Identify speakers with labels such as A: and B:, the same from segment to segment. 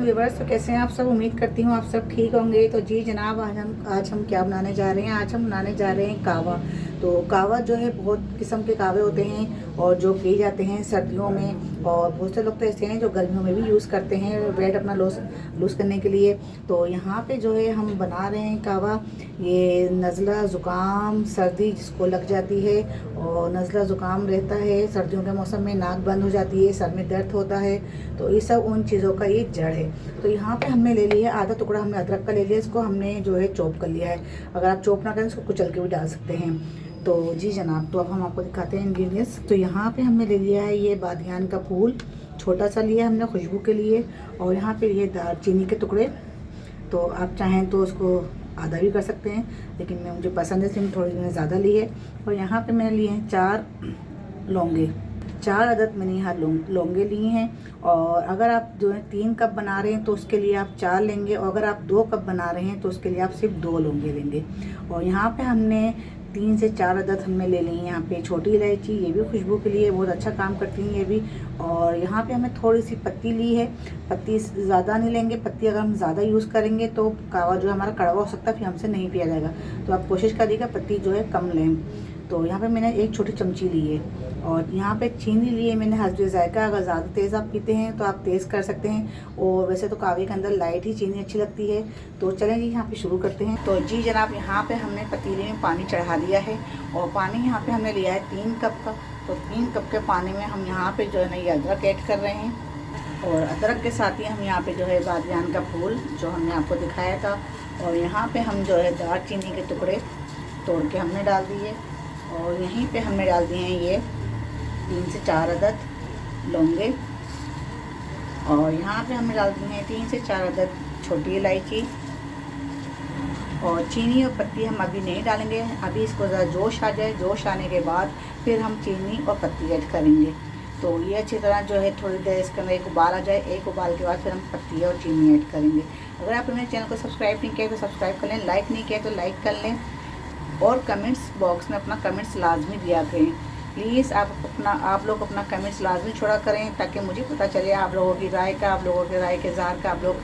A: Viewers, तो कैसे हैं आप सब। उम्मीद करती हूँ आप सब ठीक होंगे। तो जी जनाब, आज हम क्या बनाने जा रहे हैं। आज हम बनाने जा रहे हैं कावा। तो कावा जो है बहुत किस्म के कावे होते हैं और जो पिए जाते हैं सर्दियों में, और बहुत से लोग तो ऐसे हैं जो गर्मियों में भी यूज़ करते हैं वेट अपना लूज़ करने के लिए। तो यहाँ पे जो है हम बना रहे हैं कावा। ये नज़ला ज़ुकाम सर्दी जिसको लग जाती है और नज़ला ज़ुकाम रहता है सर्दियों के मौसम में, नाक बंद हो जाती है, सर में दर्द होता है, तो ये सब उन चीज़ों का ये जड़ है। तो यहाँ पे हमने ले लिया है आधा टुकड़ा, हमने अदरक का ले लिया, इसको हमने जो है चॉप कर लिया है। अगर आप चॉप ना करें इसको कुचल के भी डाल सकते हैं। तो जी जनाब, तो अब हम आपको दिखाते हैं इंग्रेडिएंट्स। तो यहाँ पे हमने ले लिया है ये बादियान का फूल, छोटा सा लिया हमने खुशबू के लिए। और यहाँ पे ये दालचीनी के टुकड़े, तो आप चाहें तो उसको आधा भी कर सकते हैं, लेकिन मुझे पसंद है इसलिए थोड़ी मैंने ज़्यादा ली है। और यहाँ पे मैंने लिए हैं 4 लौंगे, 4 अदद मैंने यहाँ लौंगे लिए हैं। और अगर आप जो है 3 कप बना रहे हैं तो उसके लिए आप 4 लेंगे, और अगर आप 2 कप बना रहे हैं तो उसके लिए आप सिर्फ 2 लौंगे लेंगे। और यहाँ पे हमने 3 से 4 अदद हमने ले ली हैं यहाँ पे छोटी इलायची, ये भी खुशबू के लिए बहुत अच्छा काम करती हैं ये भी। और यहाँ पे हमें थोड़ी सी पत्ती ली है, पत्ती ज़्यादा नहीं लेंगे, पत्ती अगर हम ज़्यादा यूज़ करेंगे तो कावा जो है हमारा कड़वा हो सकता है, फिर हमसे नहीं पिया जाएगा। तो आप कोशिश करिएगा पत्ती जो है कम लें। तो यहाँ पे मैंने 1 छोटी चमची ली है। और यहाँ पे चीनी ली है मैंने हस्बे ज़ायका, अगर ज़्यादा तेज़ आप पीते हैं तो आप तेज़ कर सकते हैं, और वैसे तो कावे के अंदर लाइट ही चीनी अच्छी लगती है। तो चलें जी यहाँ पे शुरू करते हैं। तो जी जनाब, यहाँ पे हमने पतीले में पानी चढ़ा दिया है, और पानी यहाँ पे हमने लिया है 3 कप का। तो 3 कप के पानी में हम यहाँ पे जो है ना ये अदरक ऐड कर रहे हैं, और अदरक के साथ ही हम यहाँ पे जो है बादियान का फूल जो हमने आपको दिखाया था, और यहाँ पे हम जो है दालचीनी के टुकड़े तोड़ के हमने डाल दिए, और यहीं पे हमने डाल दिए हैं ये 3 से 4 अदद लौंगे, और यहाँ पे हमने डाल दिए हैं 3 से 4 अदद छोटी इलायची। और चीनी और पत्ती हम अभी नहीं डालेंगे, अभी इसको ज़रा जोश आ जाए, जोश आने के बाद फिर हम चीनी और पत्ती ऐड करेंगे। तो ये अच्छी तरह जो है थोड़ी देर इसके अंदर एक उबाल आ जाए, एक उबाल के बाद फिर हम पत्ती और चीनी ऐड करेंगे। अगर आपने मेरे चैनल को सब्सक्राइब नहीं किया तो सब्सक्राइब कर लें, लाइक नहीं किया तो लाइक कर लें, और कमेंट्स बॉक्स में अपना कमेंट्स लाजमी दिया करें प्लीज़। आप लोग अपना कमेंट्स लाजमी छोड़ा करें, ताकि मुझे पता चले आप लोगों की राय का, आप लोगों के राय के इज़हार का, आप लोग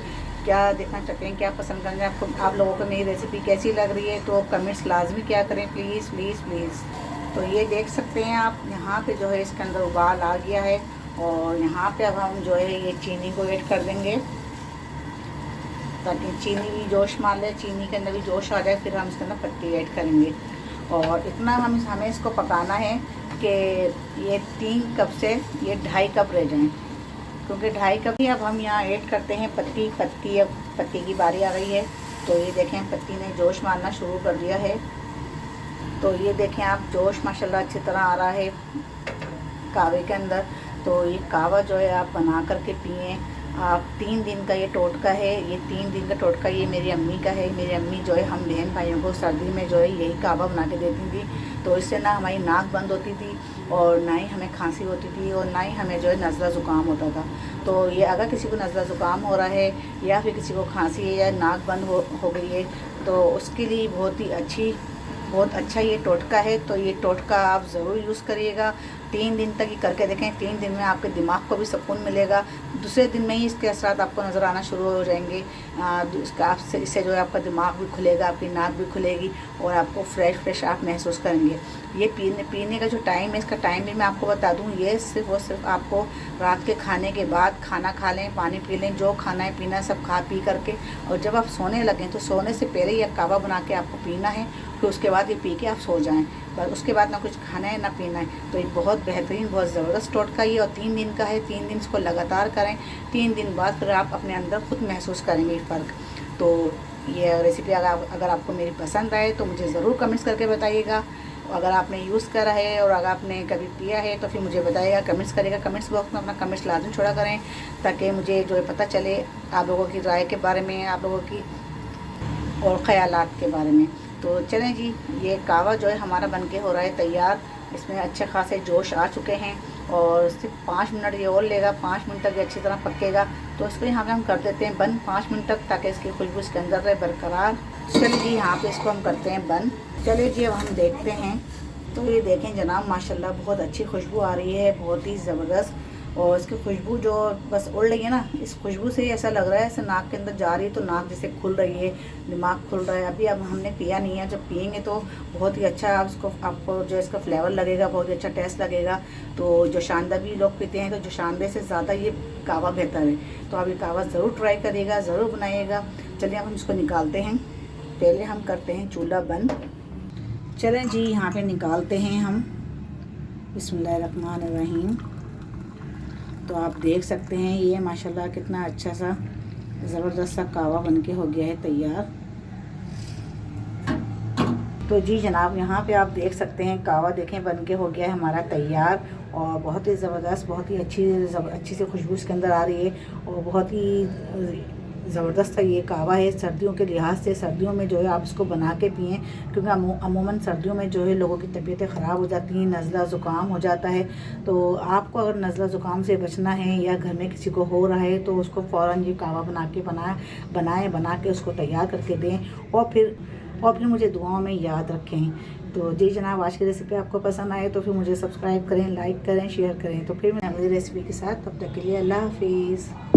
A: क्या देखना चाहते हैं, क्या पसंद करेंगे, आप लोगों को मेरी रेसिपी कैसी लग रही है। तो कमेंट्स लाजमी क्या करें प्लीज़ प्लीज़ प्लीज़। तो ये देख सकते हैं आप, यहाँ पे जो है इसके अंदर उबाल आ गया है, और यहाँ पे अब हम जो है ये चीनी को ऐड कर देंगे, ताकि चीनी भी जोश मार ले, चीनी के अंदर भी जोश आ जाए, फिर हम इसके अंदर पत्ती ऐड करेंगे। और इतना हमें इसको पकाना है कि ये 3 कप से ये 2.5 कप रह जाएं, क्योंकि 2.5 कप ही अब हम यहाँ ऐड करते हैं पत्ती। अब पत्ती की बारी आ गई है, तो ये देखें पत्ती ने जोश मारना शुरू कर दिया है। तो ये देखें आप, जोश माशाल्लाह अच्छी तरह आ रहा है कावे के अंदर। तो ये कावा जो है आप बना करके पिएँ आप। 3 दिन का ये टोटका है, ये 3 दिन का टोटका ये मेरी अम्मी का है। मेरी अम्मी जो है हम बहन भाइयों को सर्दी में जो है यही कावा बना के देती थी, तो इससे ना हमारी नाक बंद होती थी, और ना ही हमें खांसी होती थी, और ना ही हमें जो है नज़ला ज़ुकाम होता था। तो ये अगर किसी को नज़ला ज़ुकाम हो रहा है, या फिर किसी को खांसी है, या नाक बंद हो गई है, तो उसके लिए बहुत अच्छा ये टोटका है। तो ये टोटका आप ज़रूर यूज़ करिएगा। 3 दिन तक ये करके देखें, 3 दिन में आपके दिमाग को भी सुकून मिलेगा। दूसरे दिन में ही इसके असरात आपको नज़र आना शुरू हो जाएंगे। इससे जो है आपका दिमाग भी खुलेगा, आपकी नाक भी खुलेगी, और आपको फ्रेश आप महसूस करेंगे। ये पीने का जो टाइम है, इसका टाइम भी मैं आपको बता दूँ, ये सिर्फ आपको रात के खाने के बाद खाना खा लें, पानी पी लें, जो खाना है पीना है सब खा पी करके, और जब आप सोने लगें तो सोने से पहले यह कावा बना के आपको पीना है, फिर उसके बाद ये पी के आप सो जाएं, बस उसके बाद ना कुछ खाना है ना पीना है। तो ये बहुत बेहतरीन, बहुत ज़बरदस्त टोटका ये, और 3 दिन का है। 3 दिन इसको लगातार करें, 3 दिन बाद फिर आप अपने अंदर खुद महसूस करेंगे फ़र्क। तो ये रेसिपी अगर आपको मेरी पसंद आए तो मुझे ज़रूर कमेंट्स करके बताइएगा। अगर आपने यूज़ करा है और अगर आपने कभी पिया है तो फिर मुझे बताइएगा, कमेंट्स करिएगा। कमेंट्स बॉक्स में अपना कमेंट्स लाजमी छोड़ा करें, ताकि मुझे जो है पता चले आप लोगों की राय के बारे में, आप लोगों की और ख़यालात के बारे में। तो चलें जी, ये कावा जो है हमारा बनके हो रहा है तैयार। इसमें अच्छे खासे जोश आ चुके हैं, और सिर्फ 5 मिनट ये और लेगा, 5 मिनट तक ये अच्छी तरह पकेगा। तो इसको यहाँ पे हम कर देते हैं बंद 5 मिनट तक, ताकि इसकी खुशबू इसके अंदर रहे बरकरार। चलिए जी, यहाँ पे इसको हम करते हैं बंद। चलिए जी, अब हम देखते हैं। तो ये देखें जनाब, माशाल्लाह बहुत अच्छी खुशबू आ रही है, बहुत ही ज़बरदस्त। और इसकी खुशबू जो बस उड़ रही है ना, इस खुशबू से ऐसा लग रहा है ऐसे नाक के अंदर जा रही है तो नाक जैसे खुल रही है, दिमाग खुल रहा है। अभी अब हमने पिया नहीं है, जब पियेंगे तो बहुत ही अच्छा आपको जो इसका फ्लेवर लगेगा, बहुत ही अच्छा टेस्ट लगेगा। तो जो शानदा भी लोग पीते हैं तो जो शानदे से ज़्यादा ये कावा बेहतर है। तो आप ये कावा ज़रूर ट्राई करिएगा, ज़रूर बनाइएगा। चलिए अब हम इसको निकालते हैं। पहले हम करते हैं चूल्हा बंद। चलें जी, यहाँ पे निकालते हैं हम। बिस्मिल्लाहिर्रहमानिर्रहीम। तो आप देख सकते हैं ये माशाल्लाह कितना अच्छा सा ज़बरदस्त सा कावा बनके हो गया है तैयार। तो जी जनाब, यहाँ पे आप देख सकते हैं कावा देखें बनके हो गया है हमारा तैयार, और बहुत ही ज़बरदस्त, बहुत ही अच्छी सी खुशबू इसके अंदर आ रही है, और बहुत ही ज़बरदस्त ये कावा है। सर्दियों के लिहाज से सर्दियों में जो है आप इसको बना के पिएँ, क्योंकि अमूमन सर्दियों में जो है लोगों की तबीयतें ख़राब हो जाती हैं, नज़ला ज़ुकाम हो जाता है। तो आपको अगर नज़ला ज़ुकाम से बचना है या घर में किसी को हो रहा है तो उसको फ़ौरन ये कावा बना के उसको तैयार करके दें, और फिर मुझे दुआओं में याद रखें। तो जी जनाब, आज की रेसिपी आपको पसंद आए तो फिर मुझे सब्सक्राइब करें, लाइक करें, शेयर करें। तो फिर मैं अगली रेसिपी के साथ, तब तक के लिए अल्लाह हाफिज़।